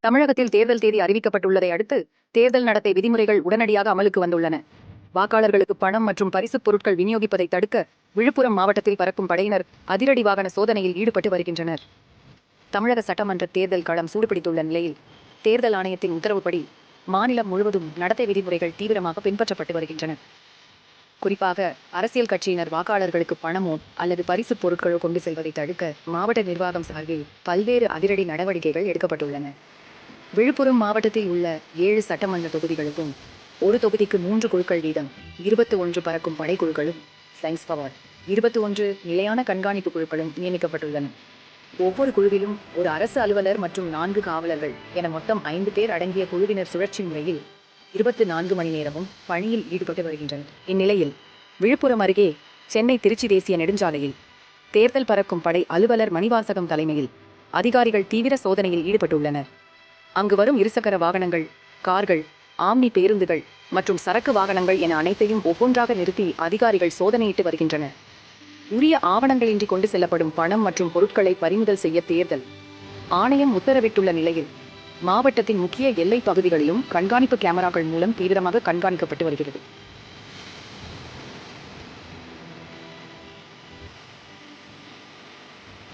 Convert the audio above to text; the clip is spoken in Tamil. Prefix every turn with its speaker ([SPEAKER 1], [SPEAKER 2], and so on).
[SPEAKER 1] தமிழகத்தில் தேர்தல் தேதி அறிவிக்கப்பட்டுள்ளதை அடுத்து தேர்தல் நடத்தை விதிமுறைகள் உடனடியாக அமலுக்கு வந்துள்ளன. வாக்காளர்களுக்கு பணம் மற்றும் பரிசுப் பொருட்கள் விநியோகிப்பதை தடுக்க விழுப்புரம் மாவட்டத்தில் பறக்கும் படையினர் அதிரடி வாகன சோதனையில் ஈடுபட்டு வருகின்றனர். தமிழக சட்டமன்ற தேர்தல் களம் சூடுபிடித்துள்ள நிலையில் தேர்தல் ஆணையத்தின் உத்தரவுப்படி மாநிலம் முழுவதும் நடத்தை விதிமுறைகள் தீவிரமாக பின்பற்றப்பட்டு வருகின்றன. குறிப்பாக அரசியல் கட்சியினர் வாக்காளர்களுக்கு பணமோ அல்லது பரிசுப் பொருட்களோ கொண்டு செல்வதை தடுக்க மாவட்ட நிர்வாகம் சார்பில் பல்வேறு அதிரடி நடவடிக்கைகள் எடுக்கப்பட்டுள்ளன. விழுப்புரம் மாவட்டத்தில் உள்ள 7 சட்டமன்ற தொகுதிகளுக்கும் ஒரு தொகுதிக்கு 3 குழுக்கள் வீதம் 21 பறக்கும் படைக்குழுக்களும் சயின்ஸ் பவர் 21 நிலையான கண்காணிப்பு குழுக்களும் நியமிக்கப்பட்டுள்ளன. ஒவ்வொரு குழுவிலும் ஒரு அரசு அலுவலர் மற்றும் 4 காவலர்கள் என மொத்தம் 5 பேர் அடங்கிய குழுவினர் சுழற்சி முறையில் 24 மணி நேரமும் பணியில் ஈடுபட்டு வருகின்றனர். இந்நிலையில் விழுப்புரம் அருகே சென்னை திருச்சி தேசிய நெடுஞ்சாலையில் தேர்தல் பறக்கும் படை அலுவலர் மணிவாசகம் தலைமையில் அதிகாரிகள் தீவிர சோதனையில் ஈடுபட்டுள்ளனர். அங்கு வரும் இருசக்கர வாகனங்கள், கார்கள், ஆம்னி பேருந்துகள் மற்றும் சரக்கு வாகனங்கள் என அனைத்தையும் ஒவ்வொன்றாக நிறுத்தி அதிகாரிகள் சோதனையிட்டு வருகின்றனர். உரிய ஆவணங்களின்றி கொண்டு செல்லப்படும் பணம் மற்றும் பொருட்களை பறிமுதல் செய்ய தேர்தல் ஆணையம் உத்தரவிட்டுள்ள நிலையில் மாவட்டத்தின் முக்கிய எல்லை பகுதிகளிலும் கண்காணிப்பு கேமராக்கள் மூலம் தீவிரமாக கண்காணிக்கப்பட்டு வருகிறது.